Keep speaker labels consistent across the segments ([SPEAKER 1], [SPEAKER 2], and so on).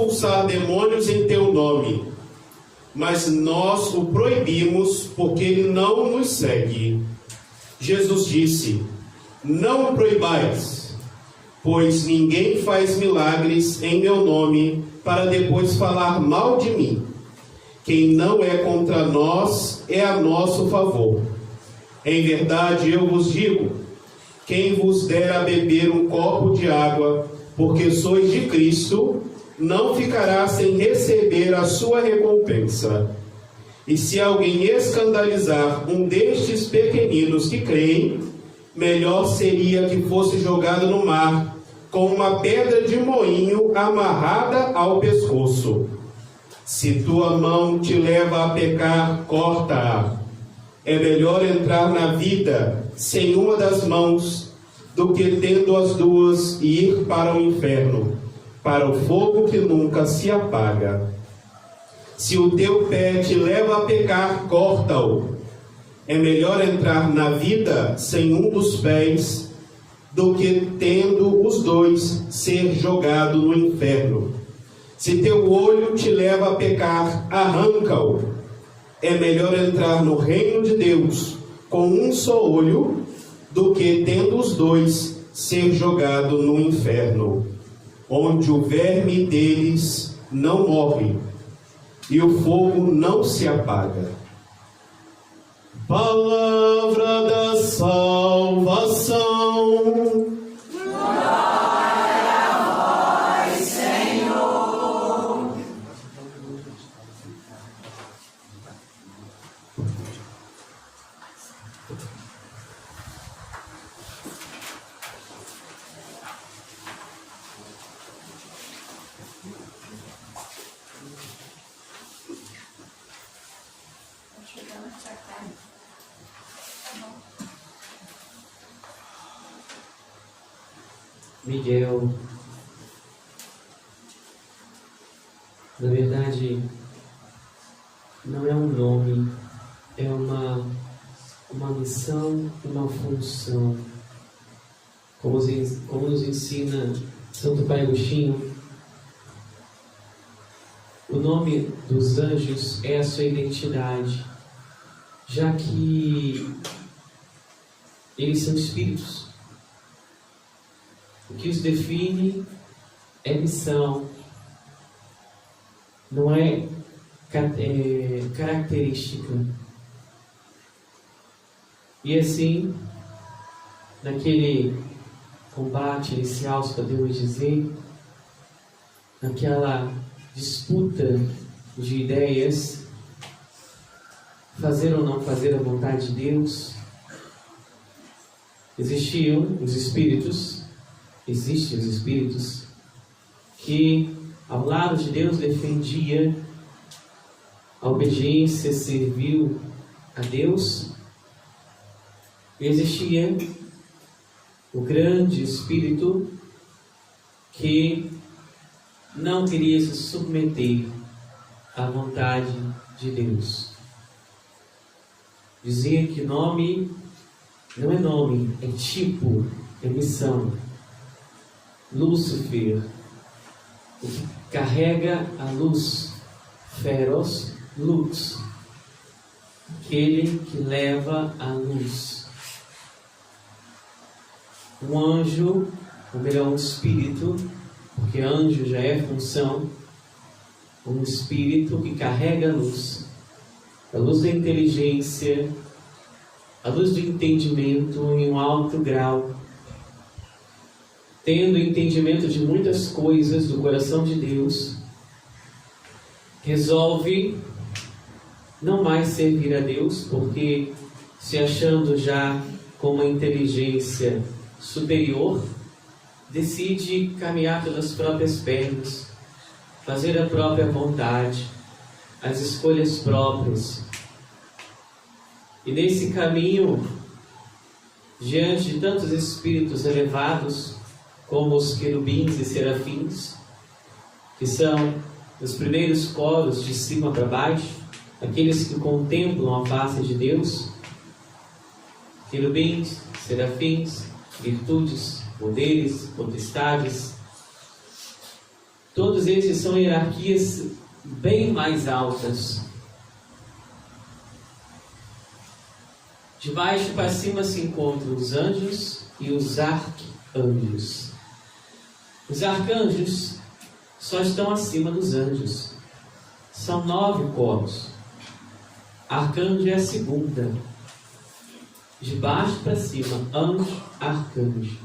[SPEAKER 1] expulsar demônios em teu nome, mas nós o proibimos porque ele não nos segue. Jesus disse: não o proibais, pois ninguém faz milagres em meu nome para depois falar mal de mim. Quem não é contra nós é a nosso favor. Em verdade eu vos digo, quem vos der a beber um copo de água, porque sois de Cristo, não ficará sem receber a sua recompensa. E se alguém escandalizar um destes pequeninos que creem, melhor seria que fosse jogado no mar, com uma pedra de moinho amarrada ao pescoço. Se tua mão te leva a pecar, corta-a. É melhor entrar na vida sem uma das mãos, do que tendo as duas ir para o inferno, para o fogo que nunca se apaga. Se o teu pé te leva a pecar, corta-o. É melhor entrar na vida sem um dos pés, do que tendo os dois ser jogado no inferno. Se teu olho te leva a pecar, arranca-o. É melhor entrar no reino de Deus com um só olho, do que tendo os dois ser jogado no inferno, onde o verme deles não morre e o fogo não se apaga. Palavra da salvação.
[SPEAKER 2] Glória a vós, Senhor.
[SPEAKER 3] Miguel, na verdade, não é um nome, é uma missão, uma função. Como nos ensina Santo Pai Agostinho, o nome dos anjos é a sua identidade, já que eles são espíritos. O que os define é missão, não é característica. E assim, naquele combate inicial, se podemos dizer, naquela disputa de ideias, fazer ou não fazer a vontade de Deus, existem os espíritos que, ao lado de Deus, defendia a obediência servil a Deus. E existia o grande espírito que não queria se submeter à vontade de Deus. Dizia que nome não é nome, é tipo, é missão. Lúcifer, o que carrega a luz, feros, lux, aquele que leva a luz. Um anjo, ou melhor, um espírito, porque anjo já é função, um espírito que carrega a luz da inteligência, a luz do entendimento em um alto grau, tendo entendimento de muitas coisas do coração de Deus, resolve não mais servir a Deus, porque se achando já com uma inteligência superior, decide caminhar pelas próprias pernas, fazer a própria vontade, as escolhas próprias. E nesse caminho, diante de tantos espíritos elevados, como os querubins e serafins, que são os primeiros coros de cima para baixo, aqueles que contemplam a face de Deus, querubins, serafins, virtudes, poderes, potestades, Todos esses são hierarquias bem mais altas. De baixo para cima se encontram os anjos e os arcanjos. Os arcanjos só estão acima dos anjos. São 9 corpos. Arcanjo é a segunda. De baixo para cima, anjo, arcanjo.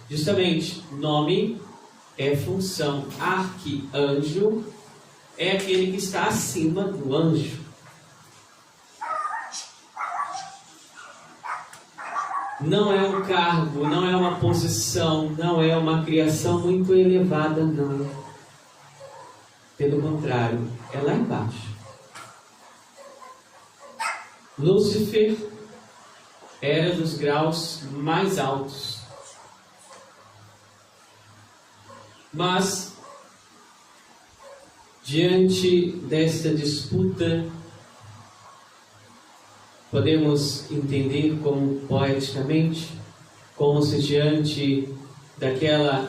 [SPEAKER 3] Justamente, nome é função. Arcanjo é aquele que está acima do anjo. Não é um cargo, não é uma posição, não é uma criação muito elevada, não. Pelo contrário, é lá embaixo. Lúcifer era dos graus mais altos. Mas, diante desta disputa, podemos entender como poeticamente, como se diante daquela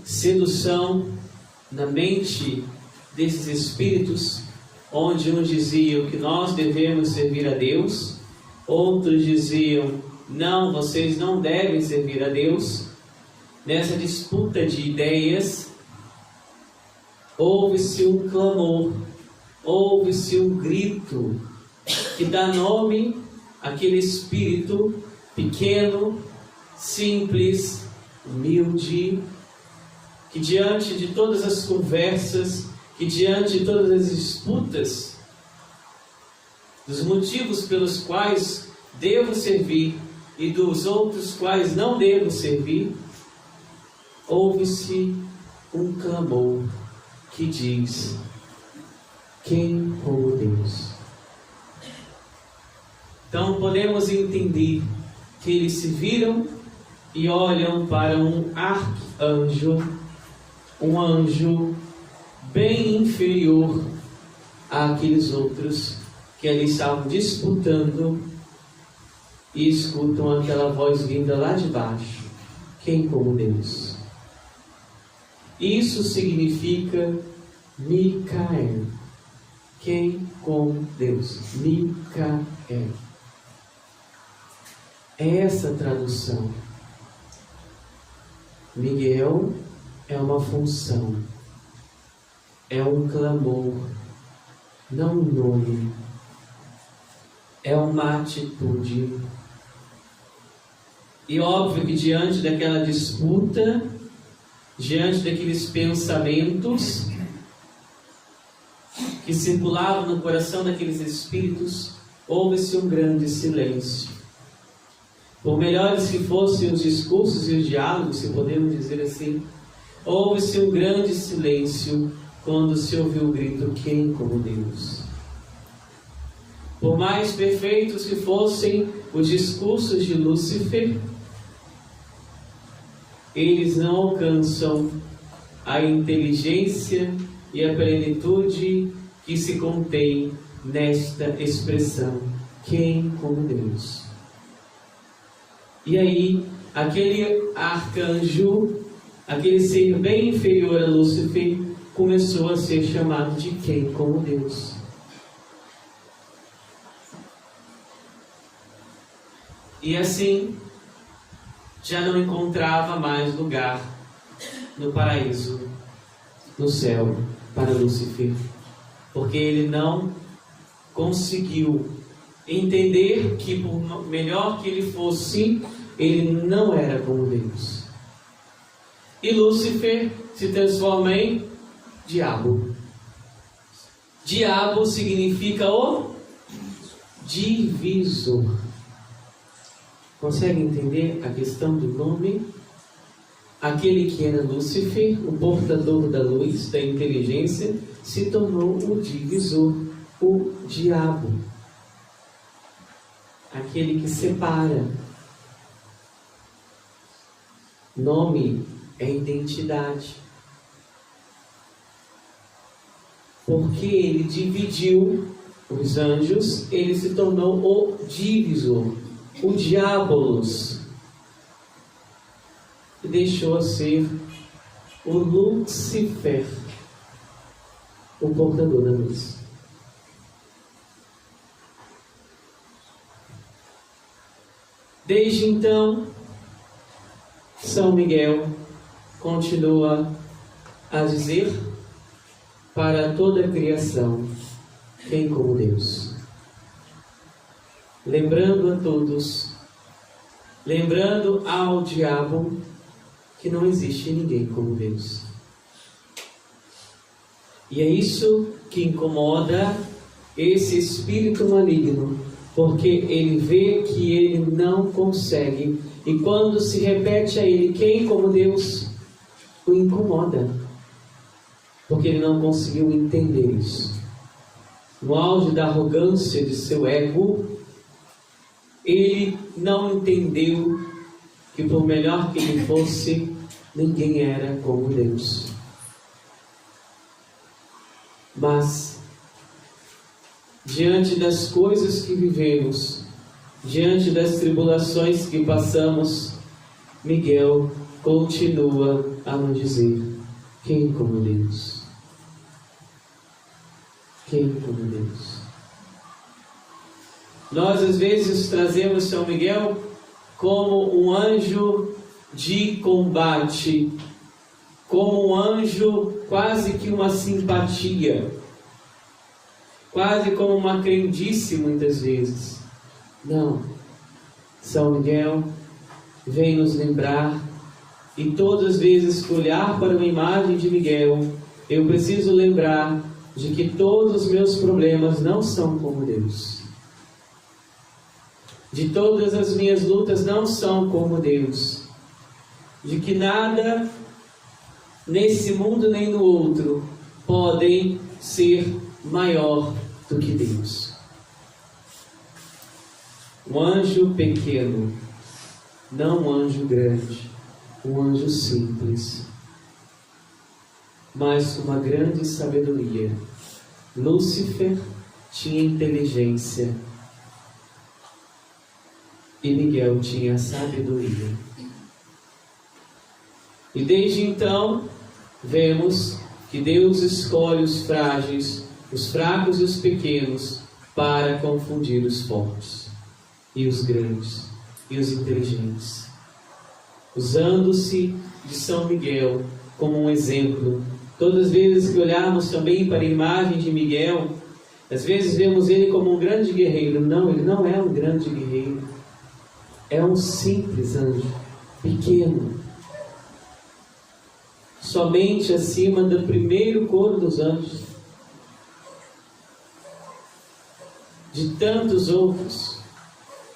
[SPEAKER 3] sedução na mente desses espíritos, onde uns diziam que nós devemos servir a Deus, outros diziam, não, vocês não devem servir a Deus. Nessa disputa de ideias, houve-se um clamor, houve-se um grito, que dá nome àquele espírito pequeno, simples, humilde, que diante de todas as conversas, que diante de todas as disputas, dos motivos pelos quais devo servir e dos outros quais não devo servir, houve-se um clamor que diz: quem como Deus? Então podemos entender que eles se viram e olham para um arcanjo, um anjo bem inferior àqueles outros que ali estavam disputando, e escutam aquela voz vinda lá de baixo: quem como Deus? Isso significa Micael. Quem como Deus? Micael. É essa a tradução. Miguel é uma função, é um clamor, não um nome, é uma atitude. E óbvio que diante daquela disputa, diante daqueles pensamentos que circulavam no coração daqueles espíritos, houve-se um grande silêncio. Por melhores que fossem os discursos e os diálogos, se podemos dizer assim, houve-se um grande silêncio quando se ouviu o grito: quem como Deus? Por mais perfeitos que fossem os discursos de Lúcifer, eles não alcançam a inteligência e a plenitude que se contém nesta expressão: quem como Deus? E aí, aquele arcanjo, aquele ser bem inferior a Lúcifer, começou a ser chamado de quem como Deus. E assim, já não encontrava mais lugar no paraíso, no céu, para Lúcifer, porque ele não conseguiu entender que, por melhor que ele fosse, ele não era como Deus. E Lúcifer se transforma em diabo. Diabo significa o divisor. Consegue entender a questão do nome? Aquele que era Lúcifer, o portador da luz, da inteligência, se tornou o divisor, o diabo. Aquele que separa. Nome é identidade. Porque ele dividiu os anjos, ele se tornou o divisor, o diabolos. E deixou a ser o Lucifer, o portador da luz. Desde então, São Miguel continua a dizer para toda a criação: quem como Deus? Lembrando a todos, lembrando ao diabo que não existe ninguém como Deus. E é isso que incomoda esse espírito maligno, porque ele vê que ele não consegue, e quando se repete a ele quem como Deus, o incomoda, porque ele não conseguiu entender isso. No auge da arrogância de seu ego, ele não entendeu que por melhor que ele fosse, ninguém era como Deus. Mas, diante das coisas que vivemos, diante das tribulações que passamos, Miguel continua a nos dizer: quem como Deus? Quem como Deus? Nós às vezes trazemos São Miguel como um anjo de combate, como um anjo quase que uma simpatia, quase como uma crendice muitas vezes. Não, São Miguel vem nos lembrar, e todas as vezes que olhar para uma imagem de Miguel, eu preciso lembrar de que todos os meus problemas não são como Deus. De todas as minhas lutas não são como Deus. De que nada nesse mundo nem no outro podem ser maior do que Deus. Um anjo pequeno, não um anjo grande, um anjo simples, mas com uma grande sabedoria. Lúcifer tinha inteligência e Miguel tinha sabedoria. E desde então, vemos que Deus escolhe os frágeis, os fracos e os pequenos para confundir os fortes e os grandes e os inteligentes, usando-se de São Miguel como um exemplo. Todas as vezes que olharmos também para a imagem de Miguel, às vezes vemos ele como um grande guerreiro. Não, ele não é um grande guerreiro. É um simples anjo, pequeno, somente acima do primeiro coro dos anjos. De tantos outros,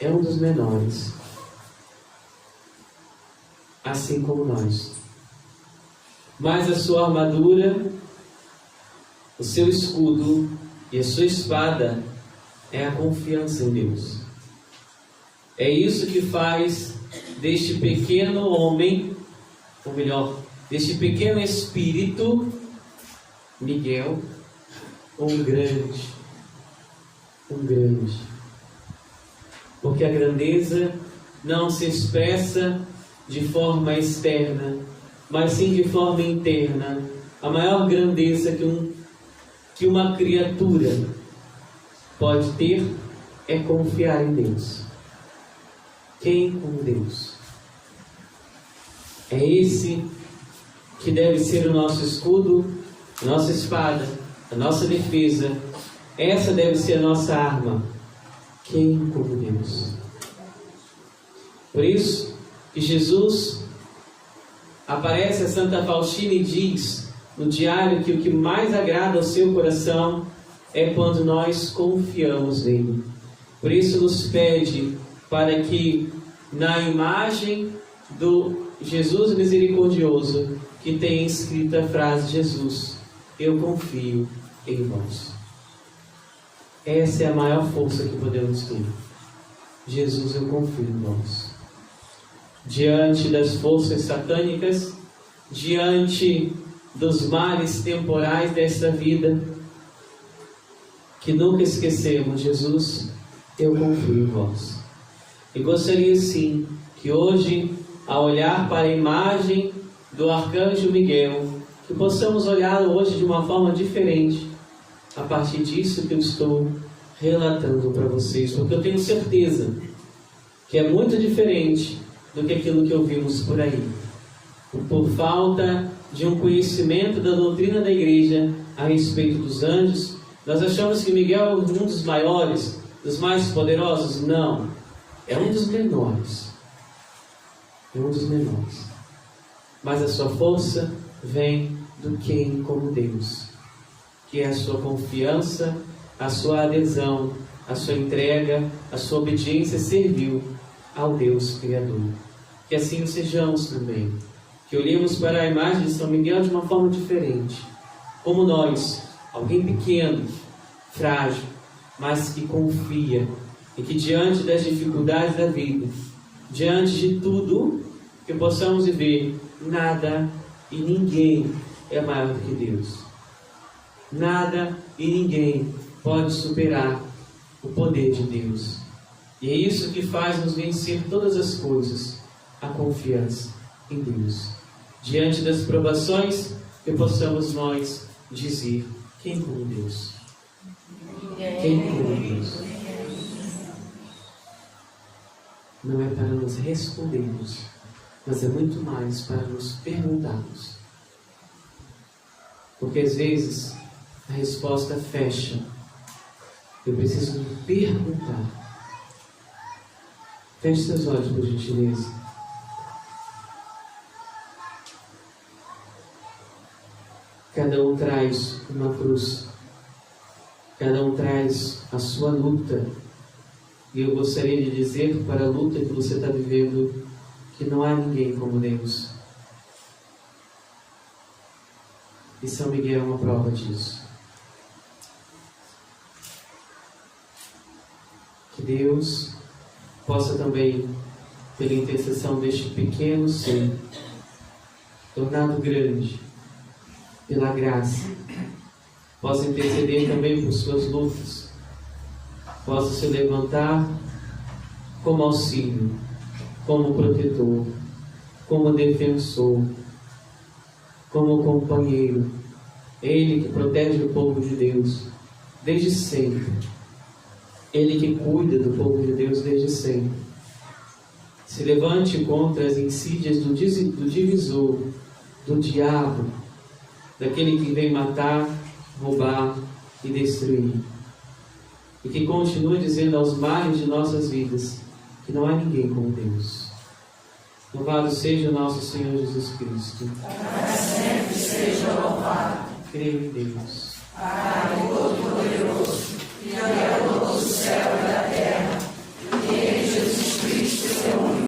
[SPEAKER 3] é um dos menores, assim como nós. Mas a sua armadura, o seu escudo e a sua espada é a confiança em Deus. É isso que faz deste pequeno homem, ou melhor, deste pequeno espírito, Miguel, um grande. Porque a grandeza não se expressa de forma externa, mas sim de forma interna. A maior grandeza que uma criatura pode ter é confiar em Deus. Quem como Deus? É esse que deve ser o nosso escudo, a nossa espada, a nossa defesa. Essa deve ser a nossa arma. Quem como Deus? Por isso que Jesus aparece a Santa Faustina e diz no diário que o que mais agrada ao seu coração é quando nós confiamos nele. Por isso nos pede para que na imagem do Jesus misericordioso que tem escrita a frase: Jesus, eu confio em vós. Essa é a maior força que podemos ter. Jesus, eu confio em vós. Diante das forças satânicas, diante dos males temporais desta vida, que nunca esquecemos: Jesus, eu confio em vós. E gostaria sim que hoje, ao olhar para a imagem do arcanjo Miguel, que possamos olhar hoje de uma forma diferente, a partir disso que eu estou relatando para vocês, porque eu tenho certeza que é muito diferente do que aquilo que ouvimos por aí. Por falta de um conhecimento da doutrina da igreja a respeito dos anjos, nós achamos que Miguel é um dos maiores, dos mais poderosos. Não, é um dos menores. É um dos menores. Mas a sua força vem do quem como Deus, que é a sua confiança, a sua adesão, a sua entrega, a sua obediência servil ao Deus Criador. Que assim sejamos também, que olhemos para a imagem de São Miguel de uma forma diferente, como nós, alguém pequeno, frágil, mas que confia, e que diante das dificuldades da vida, diante de tudo, que possamos viver, nada e ninguém é maior do que Deus. Nada e ninguém pode superar o poder de Deus. E é isso que faz nos vencer todas as coisas, a confiança em Deus. Diante das provações, que possamos nós dizer: quem como Deus? Quem como Deus? Não é para nos respondermos, mas é muito mais para nos perguntarmos. Porque às vezes a resposta fecha. Eu preciso me perguntar. Feche seus olhos, por gentileza. Cada um traz uma cruz. Cada um traz a sua luta. E eu gostaria de dizer para a luta que você está vivendo que não há ninguém como Deus. E São Miguel é uma prova disso. Que Deus possa também, pela intercessão deste pequeno ser, tornado grande, pela graça, possa interceder também por suas lutas, possa se levantar como auxílio, como protetor, como defensor, como companheiro. Ele que protege o povo de Deus desde sempre. Ele que cuida do povo de Deus desde sempre. Se levante contra as insídias do divisor, do diabo, daquele que vem matar, roubar e destruir. E que continue dizendo aos males de nossas vidas que não há ninguém como Deus. Louvado seja o nosso Senhor Jesus Cristo.
[SPEAKER 2] Para sempre seja louvado.
[SPEAKER 3] Creio em Deus,
[SPEAKER 2] Pai Todo-Poderoso, Criador do céu e da